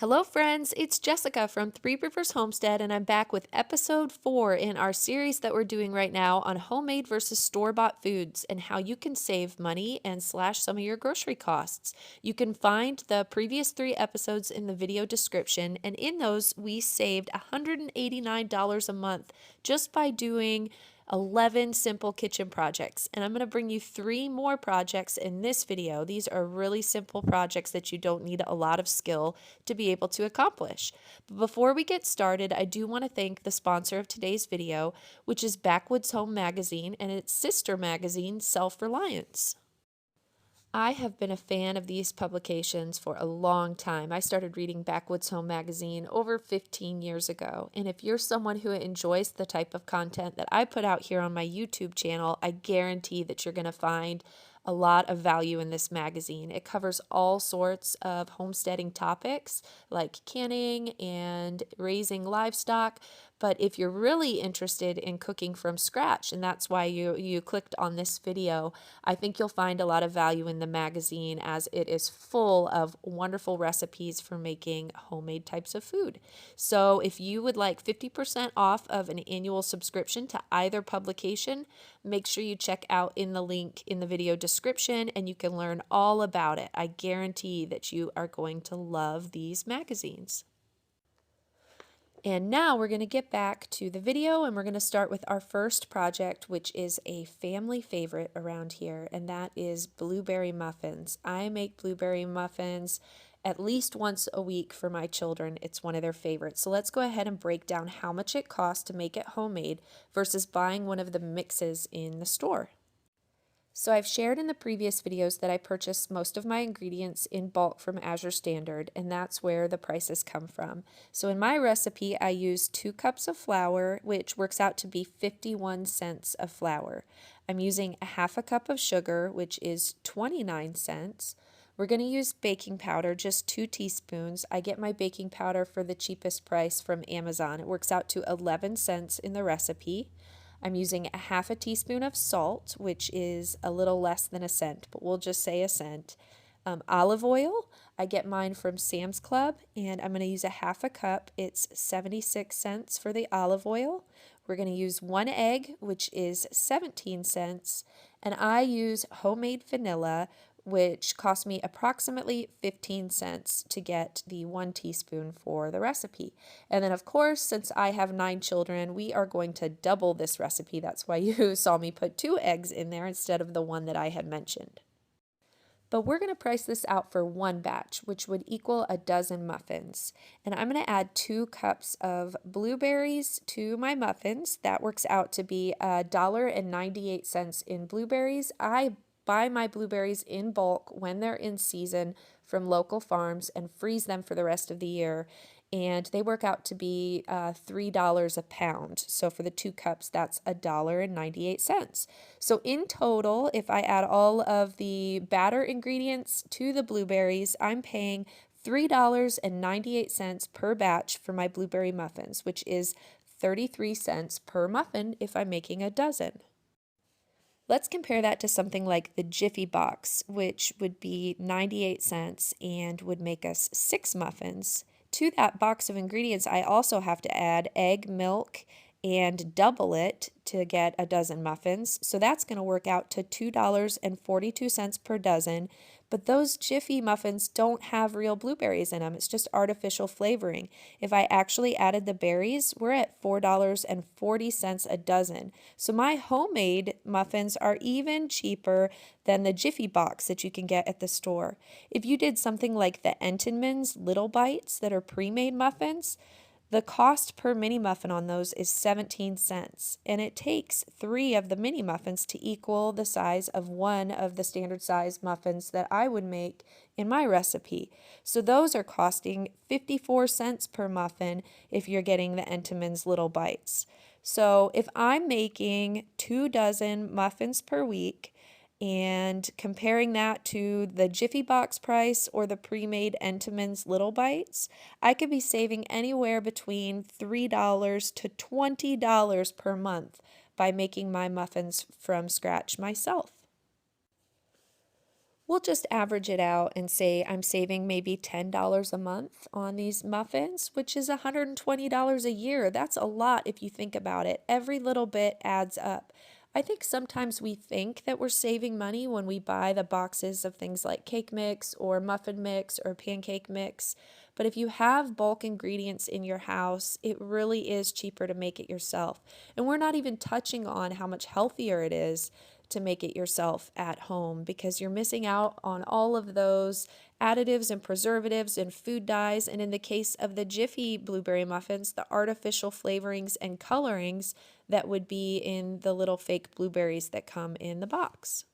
Hello, friends. It's Jessica from Three Rivers Homestead, and I'm back with episode 4 in our series that we're doing right now on homemade versus store-bought foods and how you can save money and slash some of your grocery costs. You can find the previous 3 episodes in the video description, and in those, we saved $189 a month just by doing 11 simple kitchen projects. And I'm going to bring you 3 more projects in this video. These are really simple projects that you don't need a lot of skill to be able to accomplish. But before we get started, I do want to thank the sponsor of today's video, which is Backwoods Home Magazine and its sister magazine, Self-Reliance. I have been a fan of these publications for a long time. I started reading Backwoods Home Magazine over 15 years ago. And if you're someone who enjoys the type of content that I put out here on my YouTube channel, I guarantee that you're going to find a lot of value in this magazine. It covers all sorts of homesteading topics like canning and raising livestock. But if you're really interested in cooking from scratch, and that's why you clicked on this video, I think you'll find a lot of value in the magazine as it is full of wonderful recipes for making homemade types of food. So if you would like 50% off of an annual subscription to either publication, make sure you check out in the link in the video description and you can learn all about it. I guarantee that you are going to love these magazines. And now we're going to get back to the video and we're going to start with our first project, which is a family favorite around here, and that is blueberry muffins. I make blueberry muffins at least once a week for my children. It's one of their favorites. So let's go ahead and break down how much it costs to make it homemade versus buying one of the mixes in the store. So I've shared in the previous videos that I purchase most of my ingredients in bulk from Azure Standard, and that's where the prices come from. So in my recipe, I use 2 cups of flour, which works out to be 51 cents of flour. I'm using a half a cup of sugar, which is 29 cents. We're going to use baking powder, just 2 teaspoons. I get my baking powder for the cheapest price from Amazon. It works out to 11 cents in the recipe. I'm using a half a teaspoon of salt, which is a little less than a cent, but we'll just say a cent. Olive oil, I get mine from Sam's Club, and I'm going to use a half a cup. It's 76 cents for the olive oil. We're going to use 1 egg, which is 17 cents, and I use homemade vanilla, which cost me approximately 15 cents to get the 1 teaspoon for the recipe. And then of course, since I have 9 children, we are going to double this recipe. That's why you saw me put 2 eggs in there instead of the 1 that I had mentioned. But we're going to price this out for 1 batch, which would equal a dozen muffins. And I'm going to add 2 cups of blueberries to my muffins. That works out to be $1.98 in blueberries. I buy my blueberries in bulk when they're in season from local farms and freeze them for the rest of the year. And they work out to be $3 a pound. So for the 2 cups, that's $1.98. So in total, if I add all of the batter ingredients to the blueberries, I'm paying $3.98 per batch for my blueberry muffins, which is 33 cents per muffin if I'm making a dozen. Let's compare that to something like the Jiffy box, which would be 98 cents and would make us 6 muffins. To that box of ingredients, I also have to add egg, milk, and double it to get a dozen muffins. So that's going to work out to $2.42 per dozen. But those Jiffy muffins don't have real blueberries in them. It's just artificial flavoring. If I actually added the berries, we're at $4.40 a dozen. So my homemade muffins are even cheaper than the Jiffy box that you can get at the store. If you did something like the Entenmann's Little Bites that are pre-made muffins, the cost per mini muffin on those is 17 cents, and it takes 3 of the mini muffins to equal the size of 1 of the standard size muffins that I would make in my recipe. So those are costing 54 cents per muffin if you're getting the Entenmann's Little Bites. So if I'm making 2 dozen muffins per week, and comparing that to the Jiffy box price or the pre-made Entenmann's Little Bites, I could be saving anywhere between $3 to $20 per month by making my muffins from scratch myself. We'll just average it out and say I'm saving maybe $10 a month on these muffins, which is $120 a year. That's a lot if you think about it. Every little bit adds up. I think sometimes we think that we're saving money when we buy the boxes of things like cake mix or muffin mix or pancake mix. But if you have bulk ingredients in your house, it really is cheaper to make it yourself. And we're not even touching on how much healthier it is to make it yourself at home because you're missing out on all of those additives and preservatives and food dyes. And in the case of the Jiffy blueberry muffins, the artificial flavorings and colorings that would be in the little fake blueberries that come in the box.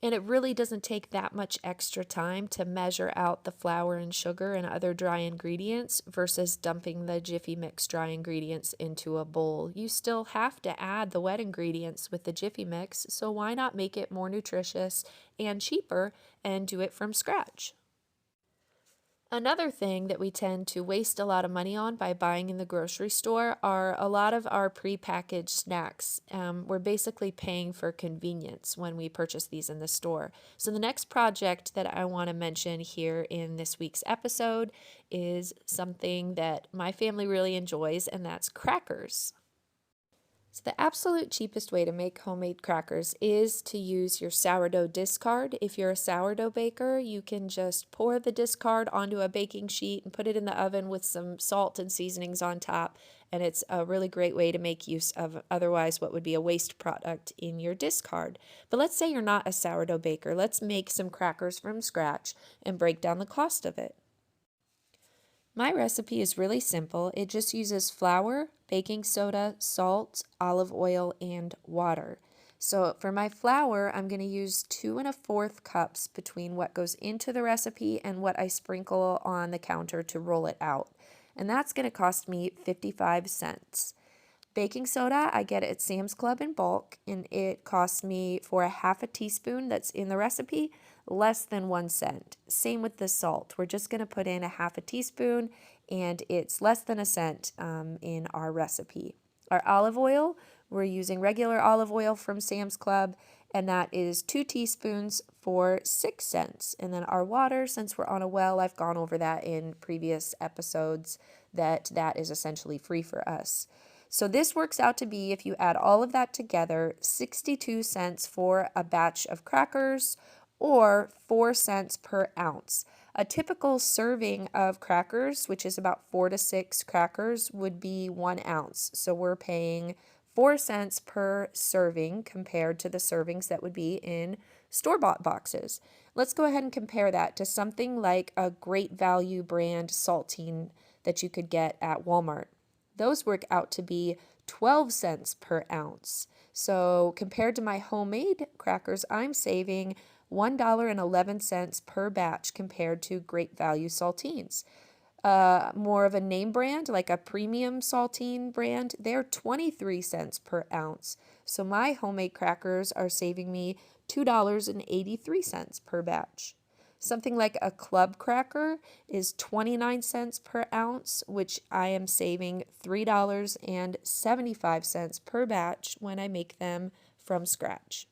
And it really doesn't take that much extra time to measure out the flour and sugar and other dry ingredients versus dumping the Jiffy Mix dry ingredients into a bowl. You still have to add the wet ingredients with the Jiffy Mix, so why not make it more nutritious and cheaper and do it from scratch? Another thing that we tend to waste a lot of money on by buying in the grocery store are a lot of our prepackaged snacks. We're basically paying for convenience when we purchase these in the store. So the next project that I want to mention here in this week's episode is something that my family really enjoys, and that's crackers. So the absolute cheapest way to make homemade crackers is to use your sourdough discard. If you're a sourdough baker, you can just pour the discard onto a baking sheet and put it in the oven with some salt and seasonings on top. And it's a really great way to make use of otherwise what would be a waste product in your discard. But let's say you're not a sourdough baker. Let's make some crackers from scratch and break down the cost of it. My recipe is really simple. It just uses flour, baking soda, salt, olive oil, and water. So for my flour, I'm going to use 2 1/4 cups between what goes into the recipe and what I sprinkle on the counter to roll it out. And that's going to cost me 55 cents. Baking soda, I get it at Sam's Club in bulk, and it costs me for a 1/2 teaspoon that's in the recipe, less than 1 cent. Same with the salt. We're just going to put in a 1/2 teaspoon, and it's less than 1 cent in our recipe. Our olive oil, we're using regular olive oil from Sam's Club, and that is 2 teaspoons for 6 cents. And then our water, since we're on a well, I've gone over that in previous episodes, that is essentially free for us. So this works out to be, if you add all of that together, 62 cents for a batch of crackers or 4 cents per ounce. A typical serving of crackers, which is about 4 to 6 crackers, would be 1 ounce. So we're paying 4 cents per serving compared to the servings that would be in store-bought boxes. Let's go ahead and compare that to something like a Great Value brand saltine that you could get at Walmart. Those work out to be 12 cents per ounce. So compared to my homemade crackers, I'm saving $1.11 per batch compared to Great Value saltines. More of a name brand, like a premium saltine brand, they're 23 cents per ounce. So my homemade crackers are saving me $2.83 per batch. Something like a club cracker is 29 cents per ounce, which I am saving $3.75 per batch when I make them from scratch.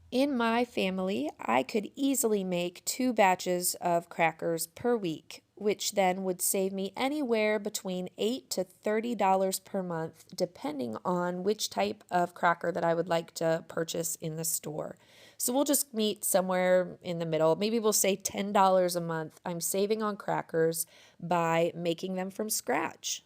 In my family, I could easily make 2 batches of crackers per week, which then would save me anywhere between $8 to $30 per month, depending on which type of cracker that I would like to purchase in the store. So we'll just meet somewhere in the middle. Maybe we'll say $10 a month I'm saving on crackers by making them from scratch.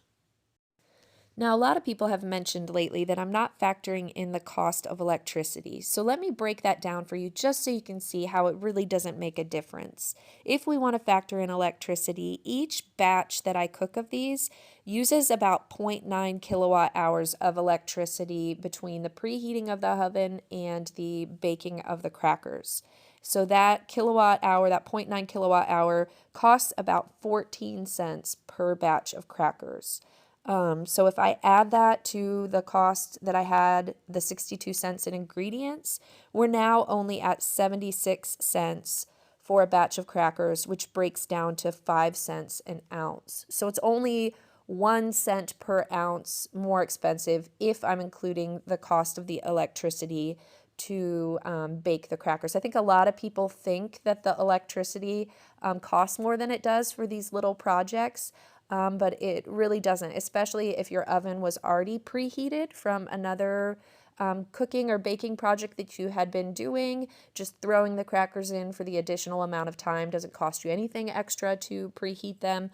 Now, a lot of people have mentioned lately that I'm not factoring in the cost of electricity. So let me break that down for you just so you can see how it really doesn't make a difference. If we want to factor in electricity, each batch that I cook of these uses about 0.9 kilowatt hours of electricity between the preheating of the oven and the baking of the crackers. So that kilowatt hour, that 0.9 kilowatt hour, costs about 14 cents per batch of crackers. So if I add that to the cost that I had, the 62 cents in ingredients, we're now only at 76 cents for a batch of crackers, which breaks down to 5 cents an ounce. So it's only 1 cent per ounce more expensive if I'm including the cost of the electricity to bake the crackers. I think a lot of people think that the electricity costs more than it does for these little projects, but it really doesn't, especially if your oven was already preheated from another cooking or baking project that you had been doing. Just throwing the crackers in for the additional amount of time doesn't cost you anything extra to preheat them.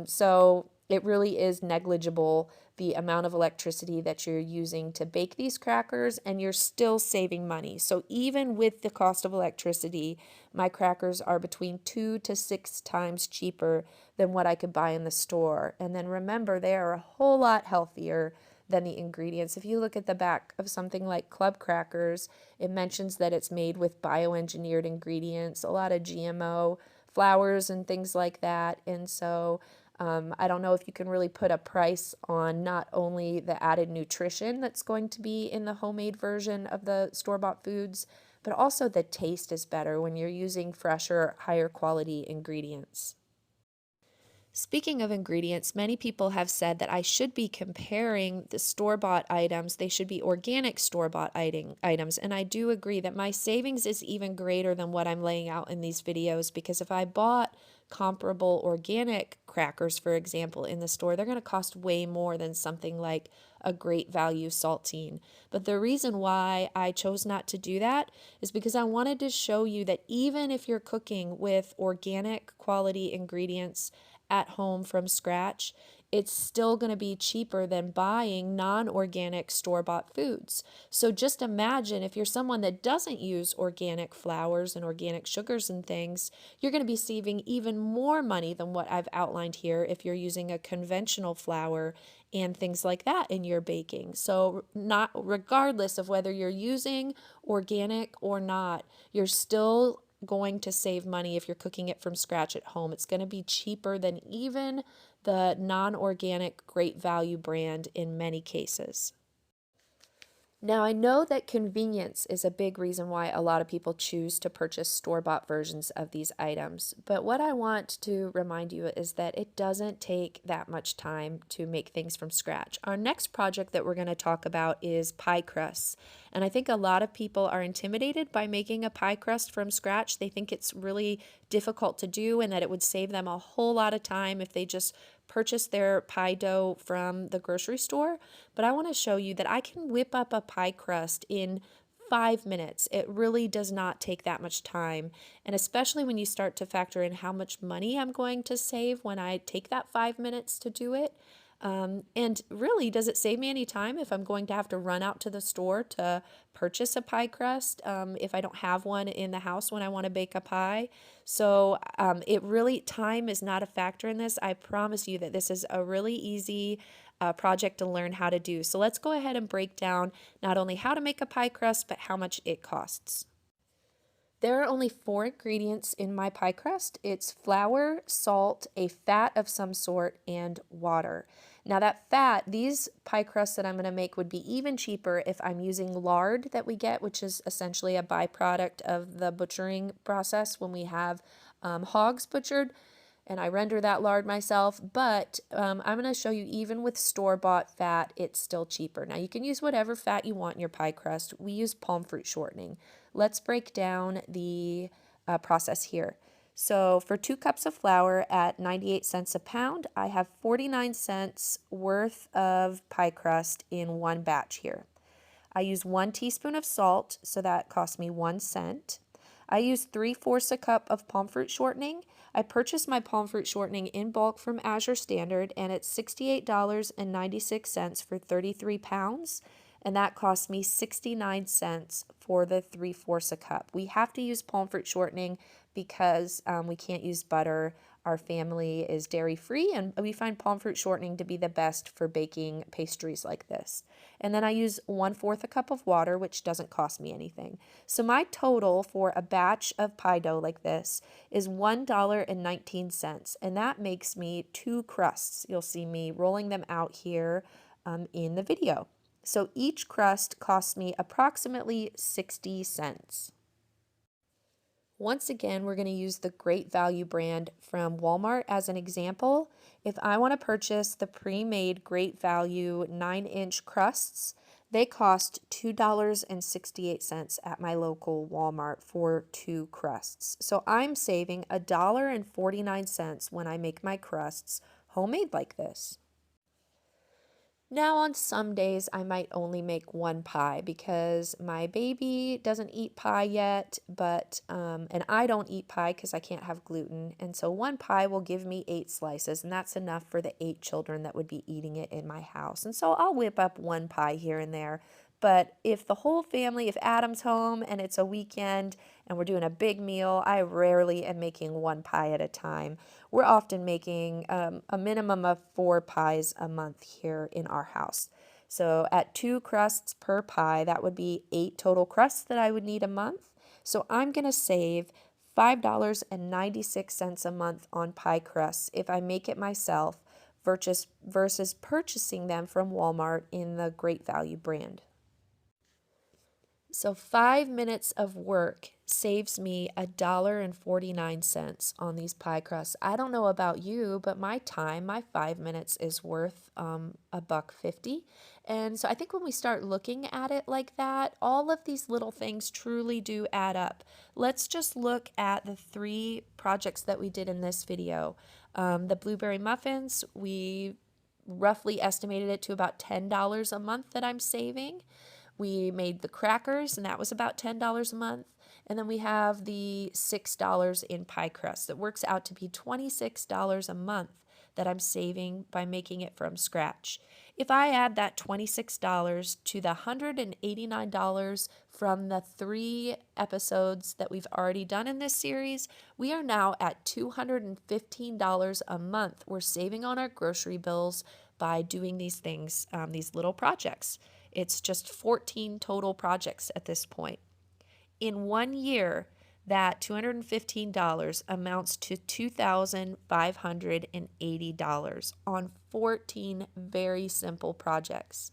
So it really is negligible the amount of electricity that you're using to bake these crackers, and you're still saving money. So even with the cost of electricity, my crackers are between 2 to 6 times cheaper than what I could buy in the store. And then remember, they are a whole lot healthier than the ingredients. If you look at the back of something like club crackers, it mentions that it's made with bioengineered ingredients, a lot of GMO flours and things like that. And so I don't know if you can really put a price on not only the added nutrition that's going to be in the homemade version of the store-bought foods, but also the taste is better when you're using fresher, higher quality ingredients. Speaking of ingredients, many people have said that I should be comparing the store-bought items. They should be organic store-bought items. And I do agree that my savings is even greater than what I'm laying out in these videos, because if I bought comparable organic crackers, for example, in the store, they're going to cost way more than something like a great value saltine. But the reason why I chose not to do that is because I wanted to show you that even if you're cooking with organic quality ingredients at home from scratch, it's still going to be cheaper than buying non-organic store-bought foods. So just imagine if you're someone that doesn't use organic flours and organic sugars and things, you're going to be saving even more money than what I've outlined here if you're using a conventional flour and things like that in your baking. So not regardless of whether you're using organic or not, you're still going to save money if you're cooking it from scratch at home. It's going to be cheaper than even the non-organic Great Value brand in many cases. Now, I know that convenience is a big reason why a lot of people choose to purchase store-bought versions of these items, but what I want to remind you is that it doesn't take that much time to make things from scratch. Our next project that we're going to talk about is pie crusts, and I think a lot of people are intimidated by making a pie crust from scratch. They think it's really difficult to do and that it would save them a whole lot of time if they just purchase their pie dough from the grocery store, but I want to show you that I can whip up a pie crust in 5 minutes. It really does not take that much time, and especially when you start to factor in how much money I'm going to save when I take that 5 minutes to do it. And really, does it save me any time if I'm going to have to run out to the store to purchase a pie crust if I don't have one in the house when I want to bake a pie? So it really, time is not a factor in this. I promise you that this is a really easy project to learn how to do. So let's go ahead and break down not only how to make a pie crust, but how much it costs. There are only 4 ingredients in my pie crust. It's flour, salt, a fat of some sort, and water. Now that fat, these pie crusts that I'm going to make would be even cheaper if I'm using lard that we get, which is essentially a byproduct of the butchering process when we have hogs butchered, and I render that lard myself, but I'm going to show you even with store-bought fat, it's still cheaper. Now you can use whatever fat you want in your pie crust. We use palm fruit shortening. Let's break down the process here. So for 2 cups of flour at 98 cents a pound, I have 49 cents worth of pie crust in one batch here. I use 1 teaspoon of salt, so that cost me 1 cent. I use 3/4 a cup of palm fruit shortening. I purchased my palm fruit shortening in bulk from Azure Standard, and it's $68.96 for 33 pounds, and that cost me 69 cents for the 3/4 a cup. We have to use palm fruit shortening because we can't use butter. Our family is dairy-free, and we find palm fruit shortening to be the best for baking pastries like this. And then I use 1/4 a cup of water, which doesn't cost me anything. So my total for a batch of pie dough like this is $1.19, and that makes me 2 crusts. You'll see me rolling them out here in the video. So each crust costs me approximately 60 cents. Once again, we're going to use the Great Value brand from Walmart as an example. If I want to purchase the pre-made Great Value 9-inch crusts, They cost $2.68 at my local Walmart for 2 crusts. So I'm saving $1.49 when I make my crusts homemade like this. Now, on some days, I might only make one pie because my baby doesn't eat pie yet, and I don't eat pie because I can't have gluten. And so one pie will give me 8 slices, and that's enough for the 8 children that would be eating it in my house. And so I'll whip up one pie here and there. But if the whole family, if Adam's home and it's a weekend and we're doing a big meal, I rarely am making one pie at a time. We're often making a minimum of 4 pies a month here in our house. So at 2 crusts per pie, that would be 8 total crusts that I would need a month. So I'm going to save $5.96 a month on pie crusts if I make it myself versus purchasing them from Walmart in the Great Value brand. So 5 minutes of work saves me $1.49 on these pie crusts. I don't know about you, but my time, my 5 minutes is worth $1.50. And so I think when we start looking at it like that, all of these little things truly do add up. Let's just look at the 3 projects that we did in this video. The blueberry muffins, we roughly estimated it to about $10 a month that I'm saving. We made the crackers, and that was about $10 a month. And then we have the $6 in pie crust. That works out to be $26 a month that I'm saving by making it from scratch. If I add that $26 to the $189 from the 3 episodes that we've already done in this series, we are now at $215 a month. We're saving on our grocery bills by doing these things, these little projects. It's just 14 total projects at this point. In 1 year, that $215 amounts to $2,580 on 14 very simple projects.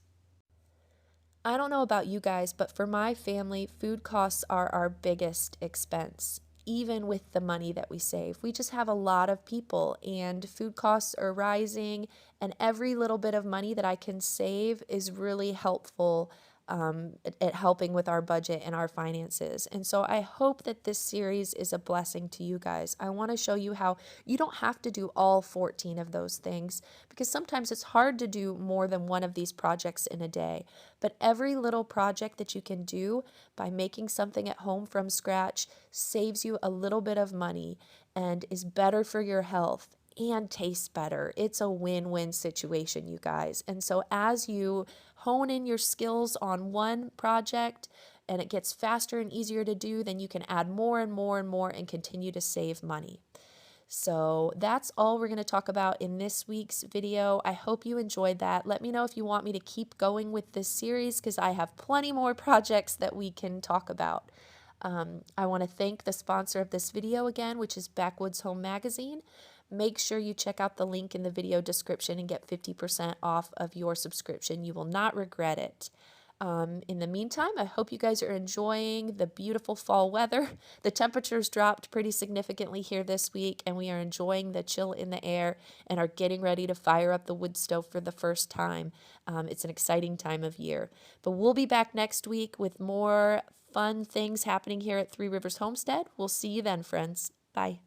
I don't know about you guys, but for my family, food costs are our biggest expense, even with the money that we save. We just have a lot of people, and food costs are rising, and every little bit of money that I can save is really helpful at helping with our budget and our finances. And so I hope that this series is a blessing to you guys. I want to show you how you don't have to do all 14 of those things, because sometimes it's hard to do more than one of these projects in a day. But every little project that you can do by making something at home from scratch saves you a little bit of money and is better for your health and tastes better. It's a win-win situation, you guys. And so as you hone in your skills on one project and it gets faster and easier to do, then you can add more and more and more and continue to save money. So that's all we're going to talk about in this week's video. I hope you enjoyed that. Let me know if you want me to keep going with this series, because I have plenty more projects that we can talk about. I want to thank the sponsor of this video again, which is Backwoods Home Magazine. Make sure you check out the link in the video description and get 50% off of your subscription. You will not regret it. In the meantime, I hope you guys are enjoying the beautiful fall weather. The temperatures dropped pretty significantly here this week, and we are enjoying the chill in the air and are getting ready to fire up the wood stove for the first time. It's an exciting time of year. But we'll be back next week with more fun things happening here at Three Rivers Homestead. We'll see you then, friends. Bye.